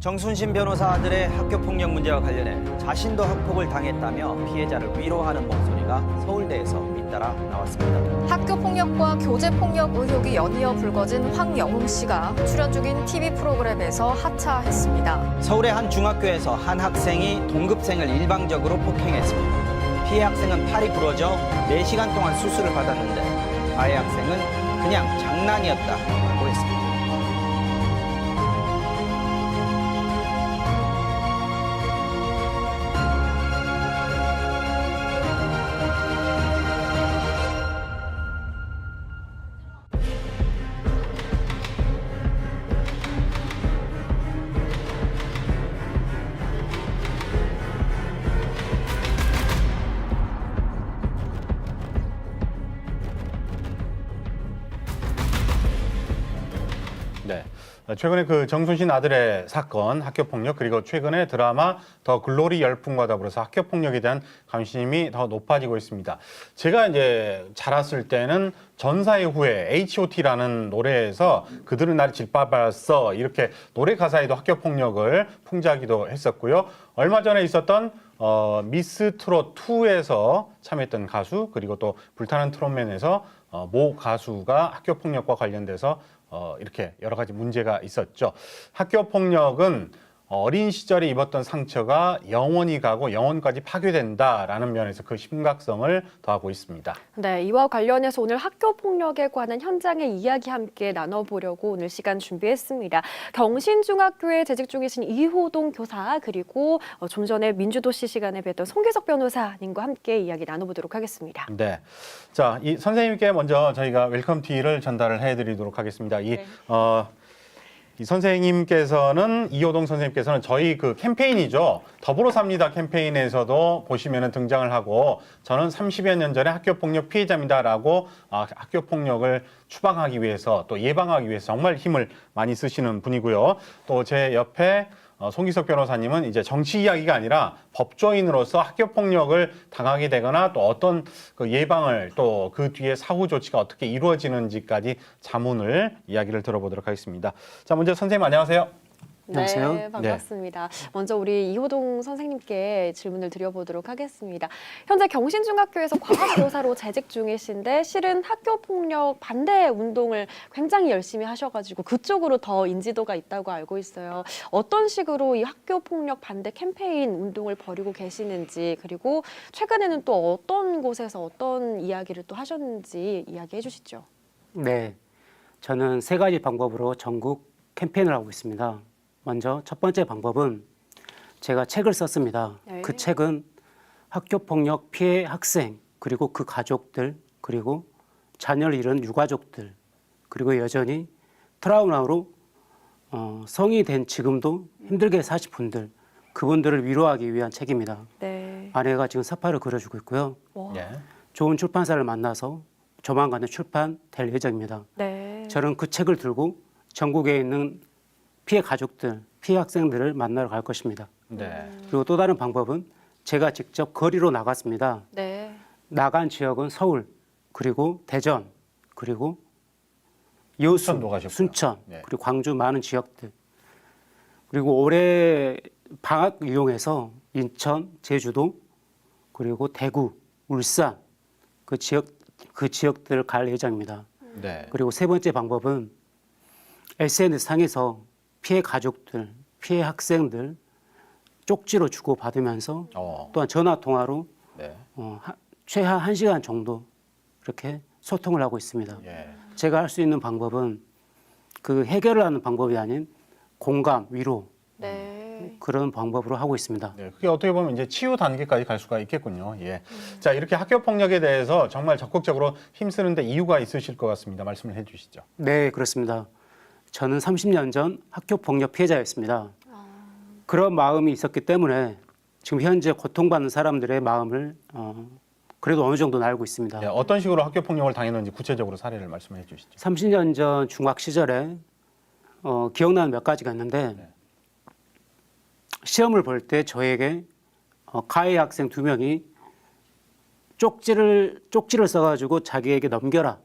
정순신 변호사 아들의 학교폭력 문제와 관련해 자신도 학폭을 당했다며 피해자를 위로하는 목소리가 서울대에서 잇따라 나왔습니다. 학교폭력과 교재폭력 의혹이 연이어 불거진 황영웅 씨가 출연 중인 TV 프로그램에서 하차했습니다. 서울의 한 중학교에서 한 학생이 동급생을 일방적으로 폭행했습니다. 피해 학생은 팔이 부러져 4시간 동안 수술을 받았는데 가해 학생은 그냥 장난이었다고 했습니다. 네. 최근에 그 정순신 아들의 사건, 학교폭력, 그리고 최근에 드라마 더 글로리 열풍과 더불어서 학교폭력에 대한 관심이 더 높아지고 있습니다. 제가 이제 자랐을 때는 전사의 후예, H.O.T라는 노래에서 그들은 나를 짓밟았어 이렇게 노래 가사에도 학교폭력을 풍자하기도 했었고요. 얼마 전에 있었던 미스 트롯 2에서 참여했던 가수, 그리고 또 불타는 트롯맨에서 모 가수가 학교폭력과 관련돼서 이렇게 여러 가지 문제가 있었죠. 학교 폭력은 어린 시절에 입었던 상처가 영원히 가고 영혼까지 파괴된다라는 면에서 그 심각성을 더하고 있습니다. 네, 이와 관련해서 오늘 학교 폭력에 관한 현장의 이야기 함께 나눠보려고 오늘 시간 준비했습니다. 경신중학교에 재직 중이신 이호동 교사 그리고 좀 전에 민주도시 시간에 뵀던 송기석 변호사님과 함께 이야기 나눠보도록 하겠습니다. 네, 자, 이 선생님께 먼저 저희가 웰컴 티를 전달을 해드리도록 하겠습니다. 이 선생님께서는 이호동 선생님께서는 저희 그 캠페인이죠. 더불어 삽니다 캠페인에서도 보시면은 등장을 하고 저는 30여 년 전에 학교폭력 피해자입니다라고 학교폭력을 추방하기 위해서 또 예방하기 위해서 정말 힘을 많이 쓰시는 분이고요. 또 제 옆에 송기석 변호사님은 이제 정치 이야기가 아니라 법조인으로서 학교폭력을 당하게 되거나 또 어떤 그 예방을 또 그 뒤에 사후 조치가 어떻게 이루어지는지까지 자문을 이야기를 들어보도록 하겠습니다. 자, 먼저 선생님 안녕하세요. 안녕하세요. 네, 반갑습니다. 먼저 우리 이호동 선생님께 질문을 드려보도록 하겠습니다. 현재 경신중학교에서 과학교사로 재직 중이신데 실은 학교폭력 반대 운동을 굉장히 열심히 하셔가지고 그쪽으로 더 인지도가 있다고 알고 있어요. 어떤 식으로 이 학교폭력 반대 캠페인 운동을 벌이고 계시는지 그리고 최근에는 또 어떤 곳에서 어떤 이야기를 또 하셨는지 이야기해 주시죠. 네, 저는 3가지 방법으로 전국 캠페인을 하고 있습니다. 먼저 첫 번째 방법은 제가 책을 썼습니다. 네. 그 책은 학교폭력 피해 학생 그리고 그 가족들 그리고 자녀를 잃은 유가족들 그리고 여전히 트라우마로 성인이 된 지금도 힘들게 사신 분들 그분들을 위로하기 위한 책입니다. 네. 아내가 지금 사파를 그려주고 있고요. 와. 네. 좋은 출판사를 만나서 조만간에 출판될 예정입니다. 네. 저는 그 책을 들고 전국에 있는 피해 가족들, 피해 학생들을 만나러 갈 것입니다. 네. 그리고 또 다른 방법은 제가 직접 거리로 나갔습니다. 네. 나간 지역은 서울, 그리고 대전, 그리고 여수, 순천도 가셨고요. 순천, 네. 그리고 광주 많은 지역들. 그리고 올해 방학 이용해서 인천, 제주도, 그리고 대구, 울산 그 지역들을 갈 예정입니다. 네. 그리고 세 번째 방법은 SNS 상에서 피해 가족들, 피해 학생들 쪽지로 주고받으면서 또한 전화 통화로 네. 최하 1시간 정도 이렇게 소통을 하고 있습니다. 예. 제가 할 수 있는 방법은 그 해결을 하는 방법이 아닌 공감, 위로 네. 그런 방법으로 하고 있습니다. 네, 그게 어떻게 보면 이제 치유 단계까지 갈 수가 있겠군요. 예. 자, 이렇게 학교 폭력에 대해서 정말 적극적으로 힘쓰는데 이유가 있으실 것 같습니다. 말씀을 해주시죠. 네, 그렇습니다. 저는 30년 전 학교폭력 피해자였습니다. 그런 마음이 있었기 때문에 지금 현재 고통받는 사람들의 마음을 그래도 어느 정도는 알고 있습니다. 예, 어떤 식으로 학교 폭력을 당했는지 구체적으로 사례를 말씀해 주시죠. 30년 전 중학 시절에 기억나는 몇 가지가 있는데 네. 시험을 볼 때 저에게 가해 학생 2명이 쪽지를 써가지고 자기에게 넘겨라.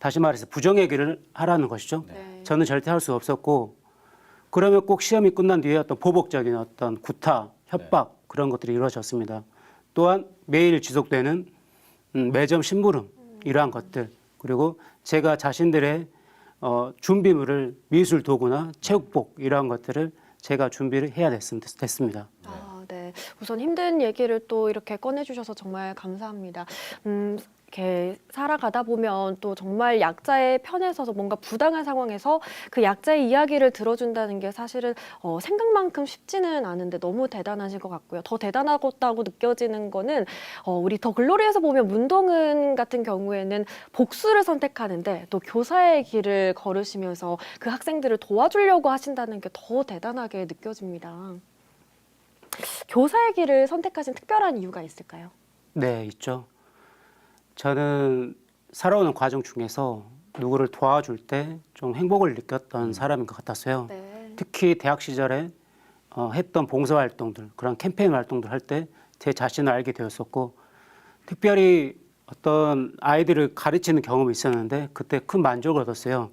다시 말해서 부정행위를 하라는 것이죠. 네. 저는 절대 할 수 없었고 그러면 꼭 시험이 끝난 뒤에 어떤 보복적인 어떤 구타, 협박 그런 것들이 이루어졌습니다. 또한 매일 지속되는 매점 심부름 이러한 것들 그리고 제가 자신들의 준비물을 미술 도구나 체육복 이러한 것들을 제가 준비를 해야 됐습니다. 아, 네. 우선 힘든 얘기를 또 이렇게 꺼내주셔서 정말 감사합니다. 이렇게 살아가다 보면 또 정말 약자의 편에 서서 뭔가 부당한 상황에서 그 약자의 이야기를 들어준다는 게 사실은 생각만큼 쉽지는 않은데 너무 대단하신 것 같고요. 더 대단하다고 느껴지는 거는 우리 더 글로리에서 보면 문동은 같은 경우에는 복수를 선택하는데 또 교사의 길을 걸으시면서 그 학생들을 도와주려고 하신다는 게 더 대단하게 느껴집니다. 교사의 길을 선택하신 특별한 이유가 있을까요? 네, 있죠. 저는 살아오는 과정 중에서 누구를 도와줄 때 좀 행복을 느꼈던 사람인 것 같았어요. 네. 특히 대학 시절에 했던 봉사활동들, 그런 캠페인 활동들 할 때 제 자신을 알게 되었었고 특별히 어떤 아이들을 가르치는 경험이 있었는데 그때 큰 만족을 얻었어요.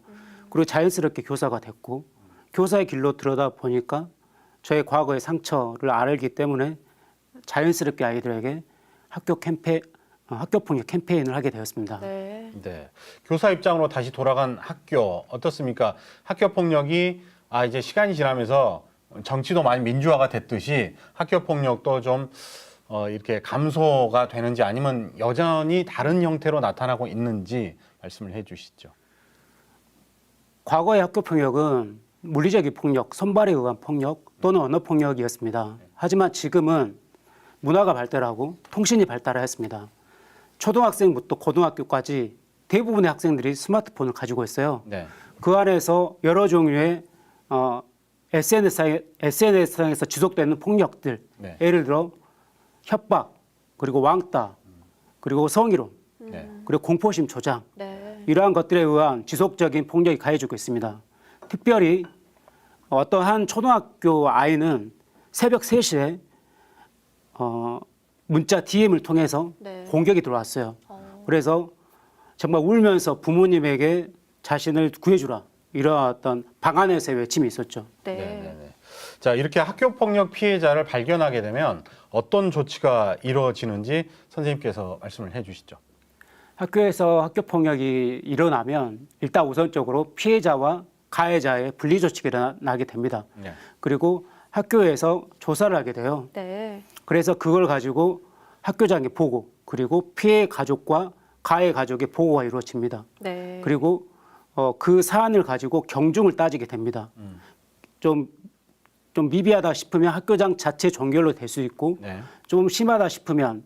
그리고 자연스럽게 교사가 됐고 교사의 길로 들어다 보니까 저의 과거의 상처를 알기 때문에 자연스럽게 아이들에게 학교폭력 캠페인을 하게 되었습니다. 네. 네. 교사 입장으로 다시 돌아간 학교 어떻습니까? 학교 폭력이 이제 시간이 지나면서 정치도 많이 민주화가 됐듯이 학교 폭력도 좀 이렇게 감소가 되는지 아니면 여전히 다른 형태로 나타나고 있는지 말씀을 해주시죠. 과거의 학교 폭력은 물리적인 폭력, 선발에 의한 폭력 또는 언어 폭력이었습니다. 하지만 지금은 문화가 발달하고 통신이 발달했습니다. 초등학생부터 고등학교까지 대부분의 학생들이 스마트폰을 가지고 있어요. 네. 그 안에서 여러 종류의 SNS상에서 지속되는 폭력들, 네. 예를 들어 협박, 그리고 왕따, 그리고 성희롱, 네. 그리고 공포심 조장, 네. 이러한 것들에 의한 지속적인 폭력이 가해지고 있습니다. 특별히 어떤 한 초등학교 아이는 새벽 3시에 문자 DM을 통해서 네. 공격이 들어왔어요. 그래서 정말 울면서 부모님에게 자신을 구해주라 이런 어떤 방안에서의 외침이 있었죠. 네. 네네네. 자, 이렇게 학교 폭력 피해자를 발견하게 되면 어떤 조치가 이루어지는지 선생님께서 말씀을 해주시죠. 학교에서 학교 폭력이 일어나면 일단 우선적으로 피해자와 가해자의 분리 조치가 일어나게 됩니다. 네. 그리고 학교에서 조사를 하게 돼요. 네. 그래서 그걸 가지고 학교장에 보고 그리고 피해 가족과 가해 가족의 보고가 이루어집니다. 네. 그리고 그 사안을 가지고 경중을 따지게 됩니다. 좀 미비하다 싶으면 학교장 자체 종결로 될 수 있고 네. 좀 심하다 싶으면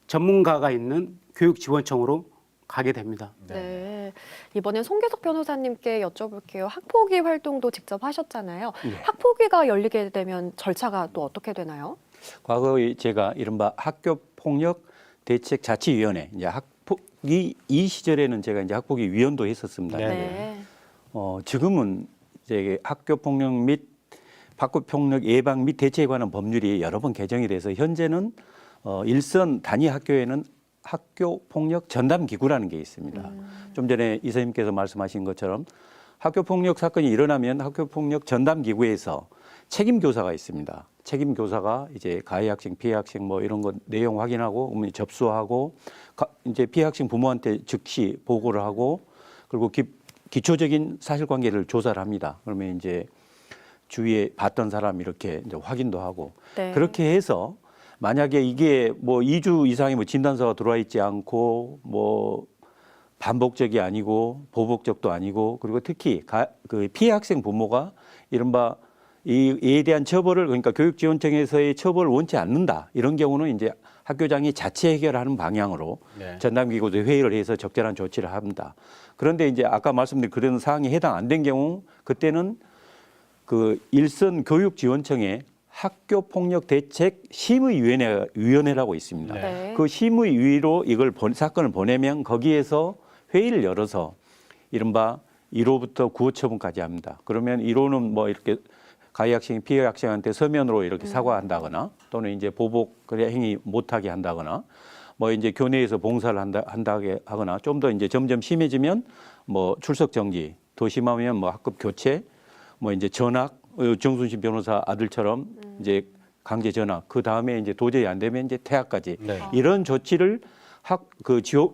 전문가가 있는 교육지원청으로 가게 됩니다. 네. 이번엔 송계석 변호사님께 여쭤볼게요. 학폭위 활동도 직접 하셨잖아요. 네. 학폭위가 열리게 되면 절차가 또 어떻게 되나요? 과거에 제가 이른바 학교폭력 대책 자치위원회 이제 학폭위 이 시절에는 제가 이제 학폭위 위원도 했었습니다. 네. 지금은 이제 학교폭력 및 학교폭력 예방 및 대책에 관한 법률이 여러 번 개정이 돼서 현재는 일선 단위 학교에는 학교폭력 전담기구라는 게 있습니다. 좀 전에 이사님께서 말씀하신 것처럼 학교폭력 사건이 일어나면 학교폭력 전담기구에서 책임교사가 있습니다. 책임교사가 이제 가해 학생, 피해 학생 뭐 이런 거 내용 확인하고 어머니 접수하고 이제 피해 학생 부모한테 즉시 보고를 하고 그리고 기초적인 사실관계를 조사를 합니다. 그러면 이제 주위에 봤던 사람 이렇게 이제 확인도 하고 네. 그렇게 해서 만약에 이게 뭐 2주 이상의 뭐 진단서가 들어와 있지 않고 뭐 반복적이 아니고 보복적도 아니고 그리고 특히 그 피해 학생 부모가 이른바 이에 대한 처벌을 그러니까 교육지원청에서의 처벌을 원치 않는다 이런 경우는 이제 학교장이 자체 해결하는 방향으로 네. 전담기구도 회의를 해서 적절한 조치를 합니다. 그런데 이제 아까 말씀드린 그런 사항이 해당 안 된 경우 그때는 그 일선 교육지원청에 학교폭력대책심의위원회라고 있습니다. 네. 그 심의위로 이걸 사건을 보내면 거기에서 회의를 열어서 이른바 1호부터 9호 처분까지 합니다. 그러면 1호는 뭐 이렇게 가해 학생이 피해 학생한테 서면으로 이렇게 사과한다거나 또는 이제 보복 행위 못하게 한다거나 뭐 이제 교내에서 봉사를 한다게 하거나 좀 더 이제 점점 심해지면 뭐 출석 정지, 더 심하면 뭐 학급 교체, 뭐 이제 전학 정순신 변호사 아들처럼 이제 강제 전학, 그 다음에 이제 도저히 안 되면 이제 퇴학까지 네. 이런 조치를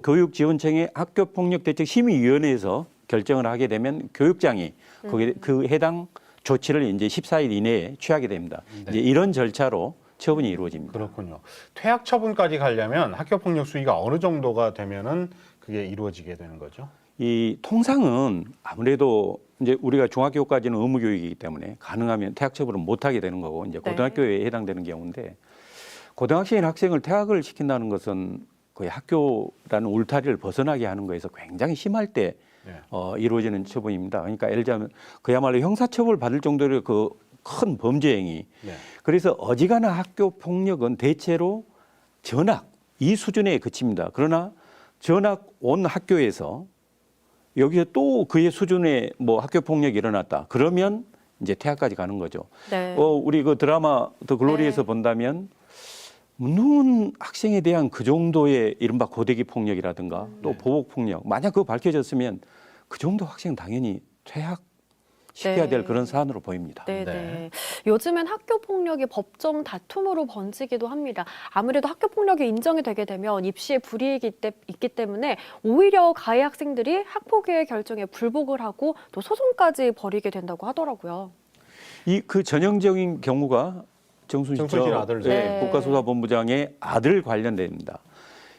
교육지원청의 학교폭력대책심의위원회에서 결정을 하게 되면 교육장이 거기에 그 해당 조치를 이제 14일 이내에 취하게 됩니다. 네. 이제 이런 절차로 처분이 이루어집니다. 그렇군요. 퇴학 처분까지 가려면 학교 폭력 수위가 어느 정도가 되면은 그게 이루어지게 되는 거죠? 이 통상은 아무래도 이제 우리가 중학교까지는 의무 교육이기 때문에 가능하면 퇴학 처분을 못 하게 되는 거고 이제 네. 고등학교에 해당되는 경우인데 고등학생인 학생을 퇴학을 시킨다는 것은 거의 학교라는 울타리를 벗어나게 하는 거에서 굉장히 심할 때 네. 이루어지는 처분입니다. 그러니까 예를 들자면 그야말로 형사처벌 받을 정도의 그 큰 범죄 행위. 네. 그래서 어지간한 학교 폭력은 대체로 전학 이 수준에 그칩니다. 그러나 전학 온 학교에서 여기에 또 그의 수준의 뭐 학교 폭력이 일어났다. 그러면 이제 퇴학까지 가는 거죠. 네. 우리 그 드라마 더 글로리에서 네. 본다면 문흥은 학생에 대한 그 정도의 이른바 고대기 폭력이라든가 또 보복 폭력 만약 그거 밝혀졌으면 그 정도 학생 당연히 퇴학시켜야 네. 될 그런 사안으로 보입니다. 네, 네. 네. 요즘엔 학교 폭력이 법정 다툼으로 번지기도 합니다. 아무래도 학교 폭력이 인정이 되게 되면 입시에 불이익이 있기 때문에 오히려 가해 학생들이 학폭위의 결정에 불복을 하고 또 소송까지 벌이게 된다고 하더라고요. 이 그 전형적인 경우가 정순신 아들. 네. 국가수사본부장의 아들 관련됩니다.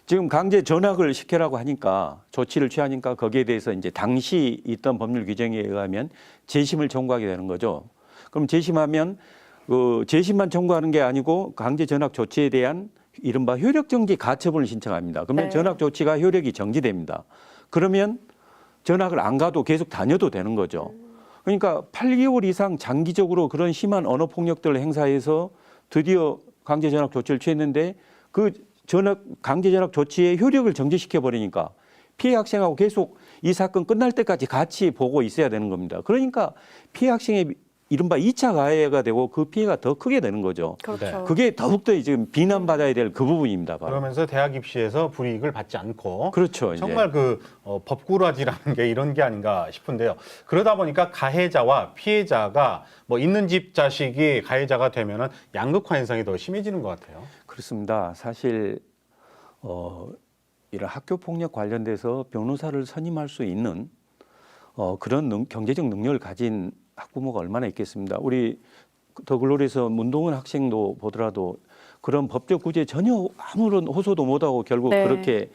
지금 강제 전학을 시키라고 하니까 조치를 취하니까 거기에 대해서 이제 당시 있던 법률 규정에 의하면 재심을 청구하게 되는 거죠. 그럼 재심하면 그 재심만 청구하는 게 아니고 강제 전학 조치에 대한 이른바 효력 정지 가처분을 신청합니다. 그러면 네. 전학 조치가 효력이 정지됩니다. 그러면 전학을 안 가도 계속 다녀도 되는 거죠. 그러니까 8개월 이상 장기적으로 그런 심한 언어 폭력들을 행사해서 드디어 강제 전학 조치를 취했는데 그 강제 전학 조치의 효력을 정지시켜 버리니까 피해 학생하고 계속 이 사건 끝날 때까지 같이 보고 있어야 되는 겁니다. 그러니까 피해 학생의 이른바 2차 가해가 되고 그 피해가 더 크게 되는 거죠. 그렇죠. 그게 더욱더 지금 비난받아야 될 그 부분입니다. 바로. 그러면서 대학 입시에서 불이익을 받지 않고 그렇죠. 이제. 정말 그 법꾸라지라는 게 이런 게 아닌가 싶은데요. 그러다 보니까 가해자와 피해자가 뭐 있는 집 자식이 가해자가 되면은 양극화 현상이 더 심해지는 것 같아요. 그렇습니다. 사실 이런 학교 폭력 관련돼서 변호사를 선임할 수 있는 그런 경제적 능력을 가진 학부모가 얼마나 있겠습니다. 우리 더 글로리에서 문동은 학생도 보더라도 그런 법적 구제에 전혀 아무런 호소도 못하고 결국 네. 그렇게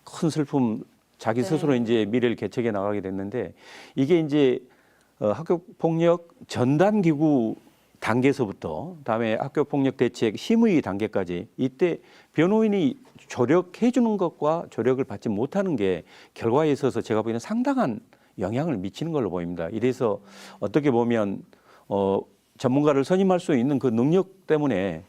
큰 슬픔 자기 네. 스스로 이제 미래를 개척해 나가게 됐는데 이게 이제 학교 폭력 전담 기구 단계에서부터 다음에 학교 폭력 대책 심의 단계까지 이때 변호인이 조력해 주는 것과 조력을 받지 못하는 게 결과에 있어서 제가 보기에는 상당한 영향을 미치는 걸로 보입니다. 이래서 어떻게 보면 전문가를 선임할 수 있는 그 능력 때문에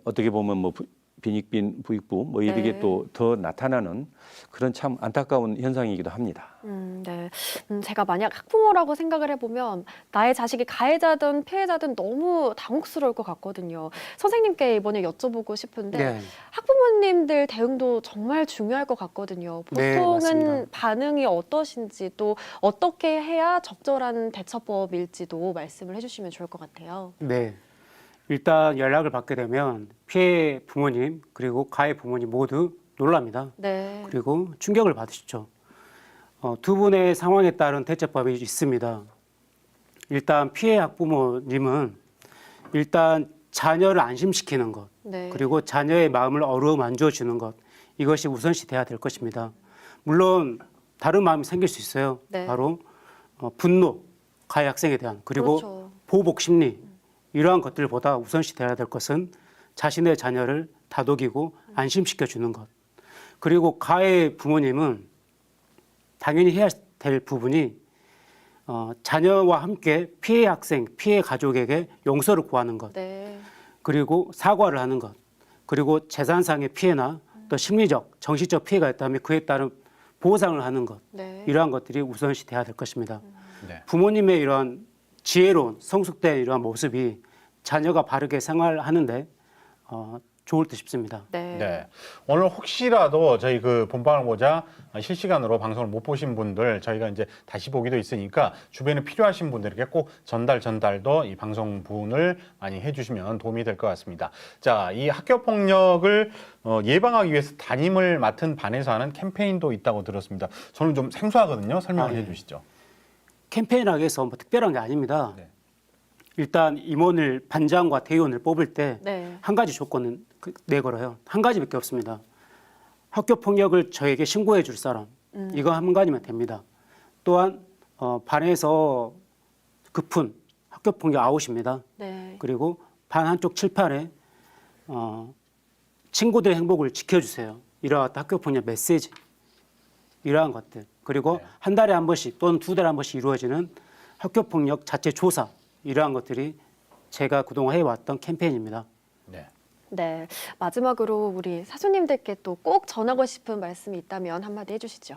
어떻게 보면 뭐 빈익빈 부익부 뭐 이게 네. 또 더 나타나는 그런 참 안타까운 현상이기도 합니다. 네. 제가 만약 학부모라고 생각을 해보면 나의 자식이 가해자든 피해자든 너무 당혹스러울 것 같거든요. 선생님께 이번에 여쭤보고 싶은데 네. 학부모님들 대응도 정말 중요할 것 같거든요. 네, 보통은 맞습니다. 반응이 어떠신지 또 어떻게 해야 적절한 대처법일지도 말씀을 해주시면 좋을 것 같아요. 네. 일단 연락을 받게 되면 피해 부모님 그리고 가해 부모님 모두 놀랍니다. 네. 그리고 충격을 받으시죠. 두 분의 상황에 따른 대처법이 있습니다. 일단 피해 학부모님은 일단 자녀를 안심시키는 것, 네. 그리고 자녀의 마음을 어루만져 주는 것, 이것이 우선시 돼야 될 것입니다. 물론 다른 마음이 생길 수 있어요. 네. 바로 분노, 가해 학생에 대한, 그리고 그렇죠. 보복 심리, 이러한 것들보다 우선시 돼야 될 것은 자신의 자녀를 다독이고 안심시켜 주는 것. 그리고 가해 부모님은 당연히 해야 될 부분이 자녀와 함께 피해 학생, 피해 가족에게 용서를 구하는 것, 네. 그리고 사과를 하는 것, 그리고 재산상의 피해나 또 심리적, 정신적 피해가 있다면 그에 따른 보상을 하는 것, 네. 이러한 것들이 우선시 돼야 될 것입니다. 네. 부모님의 이러한 지혜로운 성숙된 이러한 모습이 자녀가 바르게 생활하는데 좋을 듯 싶습니다. 네. 네. 오늘 혹시라도 저희 그 본방을 보자 실시간으로 방송을 못 보신 분들 저희가 이제 다시 보기도 있으니까 주변에 필요하신 분들에게 꼭 전달도 이 방송분을 많이 해주시면 도움이 될 것 같습니다. 자, 이 학교 폭력을 예방하기 위해서 담임을 맡은 반에서 하는 캠페인도 있다고 들었습니다. 저는 좀 생소하거든요. 설명을 해주시죠. 캠페인하기 위해서 뭐 특별한 게 아닙니다. 네. 일단 임원을 반장과 대의원을 뽑을 때 한 네. 가지 조건은 내걸어요. 한 가지밖에 없습니다. 학교 폭력을 저에게 신고해 줄 사람 이거 한 가지면 됩니다. 또한 반에서 급훈 학교 폭력 아웃입니다. 네. 그리고 반 한쪽 칠판에 친구들의 행복을 지켜주세요. 이러한 학교 폭력 메시지 이러한 것들 그리고 네. 한 달에 한 번씩 또는 두 달에 한 번씩 이루어지는 학교 폭력 자체 조사 이러한 것들이 제가 그동안 해왔던 캠페인입니다. 네. 네. 마지막으로 우리 사수님들께 또 꼭 전하고 싶은 말씀이 있다면 한마디 해주시죠.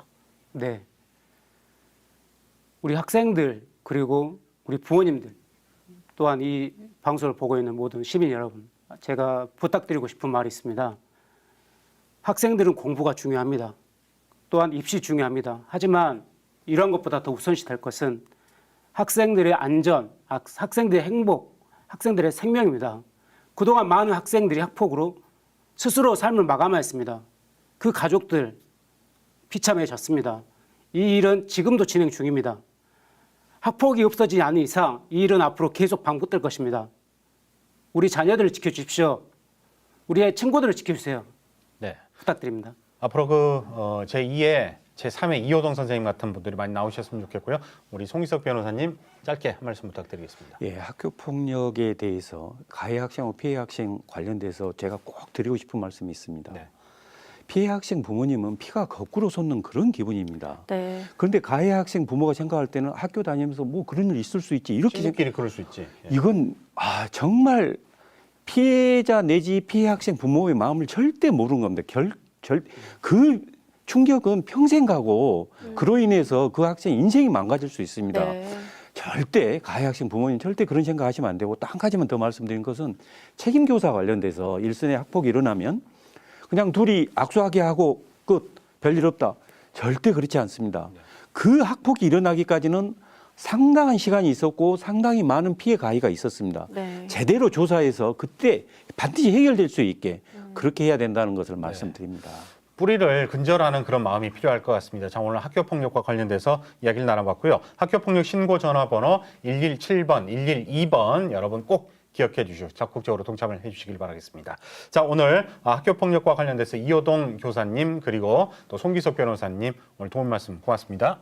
네. 우리 학생들 그리고 우리 부모님들 또한 이 방송을 보고 있는 모든 시민 여러분 제가 부탁드리고 싶은 말이 있습니다. 학생들은 공부가 중요합니다. 또한 입시 중요합니다. 하지만 이런 것보다 더 우선시 될 것은 학생들의 안전, 학생들의 행복, 학생들의 생명입니다. 그동안 많은 학생들이 학폭으로 스스로 삶을 마감하였습니다. 그 가족들 비참해졌습니다. 이 일은 지금도 진행 중입니다. 학폭이 없어지지 않는 이상 이 일은 앞으로 계속 반복될 것입니다. 우리 자녀들을 지켜주십시오. 우리의 친구들을 지켜주세요. 네. 부탁드립니다. 앞으로 제2의 제3의 이호동 선생님 같은 분들이 많이 나오셨으면 좋겠고요. 우리 송기석 변호사님 짧게 한 말씀 부탁드리겠습니다. 예, 학교 폭력에 대해서 가해 학생과 피해 학생 관련돼서 제가 꼭 드리고 싶은 말씀이 있습니다. 네. 피해 학생 부모님은 피가 거꾸로 솟는 그런 기분입니다. 네. 그런데 가해 학생 부모가 생각할 때는 학교 다니면서 뭐 그런 일 있을 수 있지 이렇게 친구끼리 그럴 수 있지. 예. 이건 정말 피해자 내지 피해 학생 부모의 마음을 절대 모르는 겁니다. 그 충격은 평생 가고 그로 인해서 그 학생 인생이 망가질 수 있습니다. 네. 절대 가해 학생 부모님 절대 그런 생각하시면 안 되고 또 한 가지만 더 말씀드린 것은 책임 교사 관련돼서 일선에 학폭이 일어나면 그냥 둘이 악수하게 하고 끝 별일 없다. 절대 그렇지 않습니다. 그 학폭이 일어나기까지는 상당한 시간이 있었고 상당히 많은 피해 가해가 있었습니다. 네. 제대로 조사해서 그때 반드시 해결될 수 있게 그렇게 해야 된다는 것을 말씀드립니다. 뿌리를 근절하는 그런 마음이 필요할 것 같습니다. 자, 오늘 학교폭력과 관련돼서 이야기를 나눠봤고요. 학교폭력 신고 전화번호 117번, 112번 여러분 꼭 기억해 주시고 적극적으로 동참을 해주시길 바라겠습니다. 자, 오늘 학교폭력과 관련돼서 이호동 교사님 그리고 또 송기석 변호사님 오늘 도움 말씀 고맙습니다.